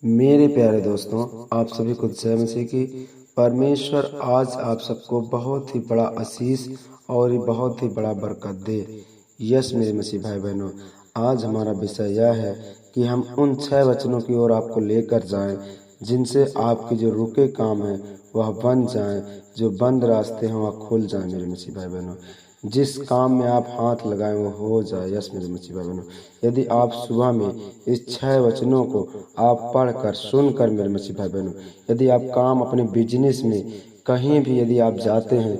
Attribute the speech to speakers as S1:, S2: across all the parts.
S1: मेरे प्यारे दोस्तों, आप सभी को जय मसीह की। परमेश्वर आज आप सबको बहुत ही बड़ा आशीष और बहुत ही बड़ा बरकत दे। यस मेरे मसीह भाई बहनों, आज हमारा विषय यह है कि हम उन 6 वचनों की ओर आपको लेकर जाएं जिनसे आपके जो रुके काम हैं वह बन जाएं, जो बंद रास्ते हैं वह खुल जाएं। मेरे मसीह भाई बहनों, जिस काम में आप हाथ लगाएं वो हो जाए। यस मेरे मसीह भाई बहनों, यदि आप सुबह में इस 6 वचनों को आप पढ़कर सुनकर मेरे मसीह भाई बहनों, यदि आप काम अपने बिजनेस में कहीं भी यदि आप जाते हैं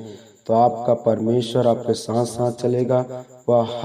S1: तो आपका परमेश्वर आपके साथ साथ चलेगा। वह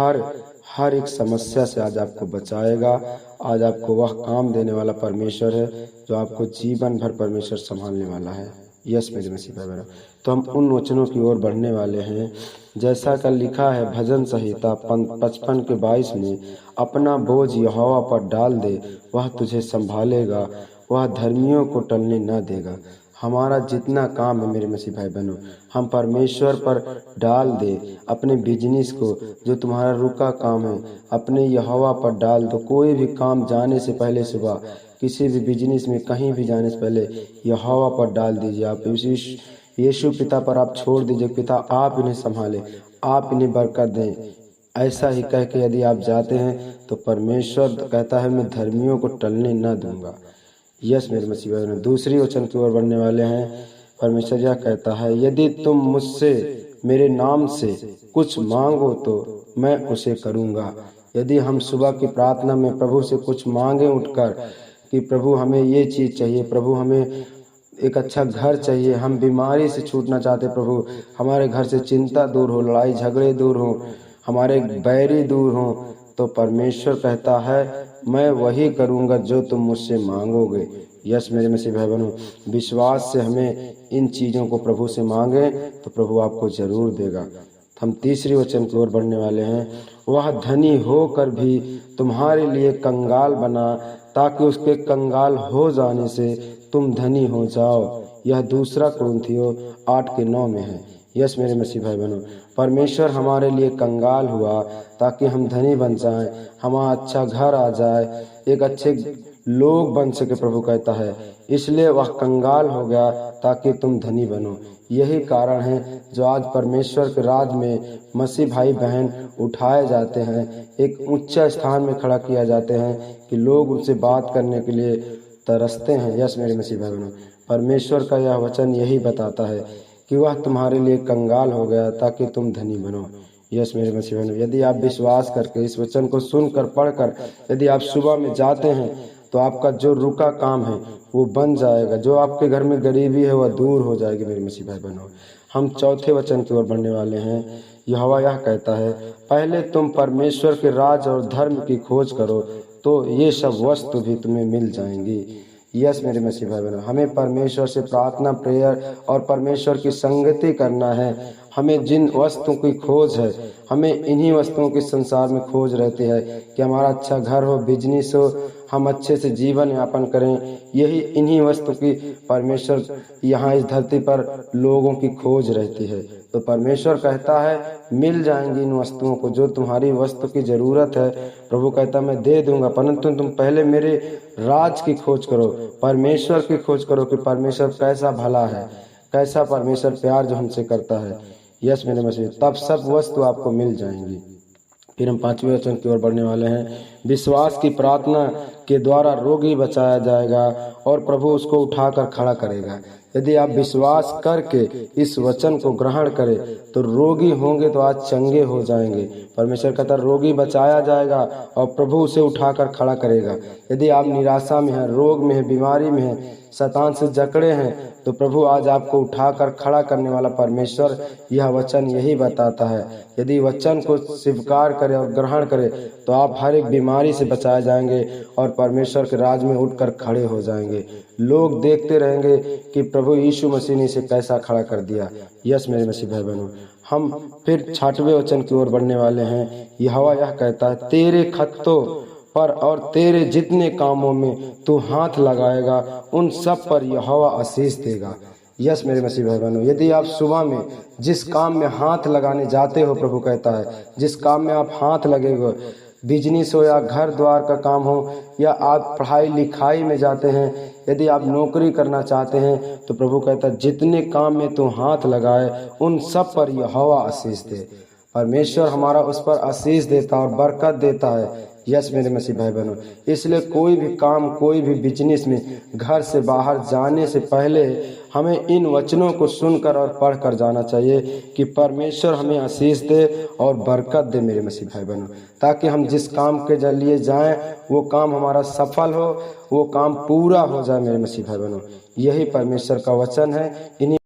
S1: हर एक समस्या से आज आपको बचाएगा। आज आपको वह काम देने वाला परमेश्वर है जो आपको जीवन भर परमेश्वर संभालने वाला है। यस मेरे मसीह भाई बहनों, तो हम उन वचनों की ओर बढ़ने वाले हैं जैसा कल लिखा है भजन संहिता 55 के 22 में, अपना बोझ यहोवा पर डाल दे, वह तुझे संभालेगा, वह धर्मियों को टलने न देगा। हमारा जितना काम है मेरे मसीह भाई बहनों, हम परमेश्वर पर डाल दे। अपने बिजनेस को, जो तुम्हारा रुका काम है, अपने यहोवा पर डाल दो। कोई भी काम जाने से पहले सुबह किसी भी बिजनेस में कहीं भी जाने से पहले यहोवा पर डाल दीजिए। आप यीशु पिता पर आप छोड़ दीजिए। पिता आप इन्हें संभालें, आप इन्हें बरकत दें। ऐसा ही कह के यदि आप जाते हैं तो परमेश्वर कहता है मैं धर्मियों को टलने न दूंगा। यस मेरे मसीह भाई बहनों, दूसरी वचन की ओर बढ़ने वाले हैं। परमेश्वर यह कहता है, यदि तुम मुझसे मेरे नाम से कुछ मांगो तो मैं उसे करूंगा। यदि हम सुबह की प्रार्थना में प्रभु से कुछ मांगे उठकर कि प्रभु हमें ये चीज़ चाहिए, प्रभु हमें एक अच्छा घर चाहिए, हम बीमारी से छूटना चाहते, प्रभु हमारे घर से चिंता दूर हो, लड़ाई झगड़े दूर हो, हमारे बैरी दूर हो, तो परमेश्वर कहता है मैं वही करूँगा जो तुम मुझसे मांगोगे। यस मेरे मसीह भाई बहनों, विश्वास से हमें इन चीज़ों को प्रभु से मांगे तो प्रभु आपको जरूर देगा। हम तीसरी वचन की ओर बढ़ने वाले हैं। वह धनी होकर भी तुम्हारे लिए कंगाल बना, ताकि उसके कंगाल हो जाने से तुम धनी हो जाओ। यह दूसरा कुरिन्थियों 8:9 में है। यस मेरे मसीह भाई बहनों, परमेश्वर हमारे लिए कंगाल हुआ ताकि हम धनी बन जाएं, हमारा अच्छा घर आ जाए, एक अच्छे लोग बन सके। प्रभु कहता है इसलिए वह कंगाल हो गया ताकि तुम धनी बनो। यही कारण है जो आज परमेश्वर के राज में मसीह भाई बहन उठाए जाते हैं, एक ऊंचा स्थान में खड़ा किया जाते हैं कि लोग उनसे बात करने के लिए तरसते हैं। यस मेरे मसीह भाई बहनों, परमेश्वर का यह वचन यही बताता है कि वह तुम्हारे लिए कंगाल हो गया ताकि तुम धनी बनो। यस मेरे मसीह बहनों, यदि आप विश्वास करके इस वचन को सुनकर पढ़कर यदि आप सुबह में जाते हैं तो आपका जो रुका काम है वो बन जाएगा। जो आपके घर में गरीबी है वह दूर हो जाएगी। मेरे मसीह भाई बहनों, हम चौथे वचन की ओर बढ़ने वाले हैं। यहोवा यह कहता है, पहले तुम परमेश्वर के राज और धर्म की खोज करो तो ये सब वस्तु भी तुम्हें मिल जाएंगी। यस मेरे मसीह भाई बहनों, हमें परमेश्वर से प्रार्थना, प्रेयर और परमेश्वर की संगति करना है। हमें जिन वस्तुओं की खोज है, हमें इन्हीं वस्तुओं के संसार में खोज रहती है कि हमारा अच्छा घर हो, बिजनेस हो, हम अच्छे से जीवन यापन करें। यही इन्हीं वस्तु की परमेश्वर यहाँ इस धरती पर लोगों की खोज रहती है। तो परमेश्वर कहता है मिल जाएंगी इन वस्तुओं को, जो तुम्हारी वस्तु की जरूरत है प्रभु कहता मैं दे दूंगा, परंतु तुम पहले मेरे राज की खोज करो, परमेश्वर की खोज करो कि परमेश्वर कैसा भला है, कैसा परमेश्वर प्यार जो हमसे करता है। यस मेरे मसीह, तब सब वस्तु आपको मिल जाएंगी। फिर हम 5वें वचन की ओर बढ़ने वाले हैं। विश्वास की प्रार्थना के द्वारा रोगी बचाया जाएगा और प्रभु उसको उठाकर खड़ा करेगा। यदि आप विश्वास करके इस वचन को ग्रहण करें तो रोगी होंगे तो आज चंगे हो जाएंगे। परमेश्वर कहता है रोगी बचाया जाएगा और प्रभु उसे उठाकर खड़ा करेगा। यदि आप निराशा में हैं, रोग में हैं, बीमारी में हैं, शैतान से जकड़े हैं, तो प्रभु आज आपको उठाकर खड़ा करने वाला परमेश्वर यह वचन यही बताता है। यदि वचन को स्वीकार करें और ग्रहण करें तो आप हर एक बीमारी से बचाए जाएंगे और परमेश्वर के राज में उठकर खड़े हो जाएंगे। लोग देखते रहेंगे कि प्रभु यीशु मसीह ने इसे कैसा खड़ा कर दिया। यस मेरे मसीह भाई बहनों, हम फिर 6वें वचन की ओर बढ़ने वाले हैं। यहोवा यह कहता है, तेरे खत्तों पर और तेरे जितने कामों में तू हाथ लगाएगा उन सब पर यहोवा आशीष देगा। यस मेरे मसीह भाई बहनों, यदि आप सुबह में जिस काम में हाथ लगाने जाते हो, प्रभु कहता है जिस काम में आप हाथ लगेगा बिजनेस हो या घर द्वार का काम हो, या आप पढ़ाई लिखाई में जाते हैं, यदि आप नौकरी करना चाहते हैं, तो प्रभु कहता है जितने काम में तू हाथ लगाए उन सब पर यहोवा आशीष दे। परमेश्वर हमारा उस पर आशीष देता और बरकत देता है। यस मेरे मसीह भाई बहनों, इसलिए कोई भी काम, कोई भी बिजनेस में घर से बाहर जाने से पहले हमें इन वचनों को सुनकर और पढ़कर जाना चाहिए कि परमेश्वर हमें आशीष दे और बरकत दे मेरे मसीह भाई बहनों, ताकि हम जिस काम के लिए जाएं वो काम हमारा सफल हो, वो काम पूरा हो जाए मेरे मसीह भाई बहनों। यही परमेश्वर का वचन है। इन्हीं